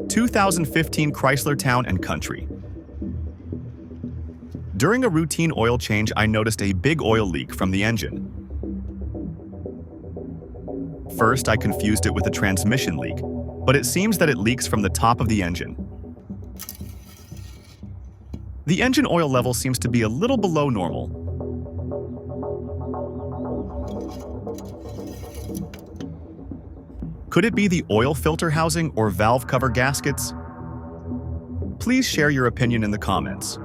...2015 Chrysler Town and Country. During a routine oil change, I noticed a big oil leak from the engine. First, I confused it with a transmission leak, but it seems that it leaks from the top of the engine. The engine oil level seems to be a little below normal. Could it be the oil filter housing or valve cover gaskets? Please share your opinion in the comments.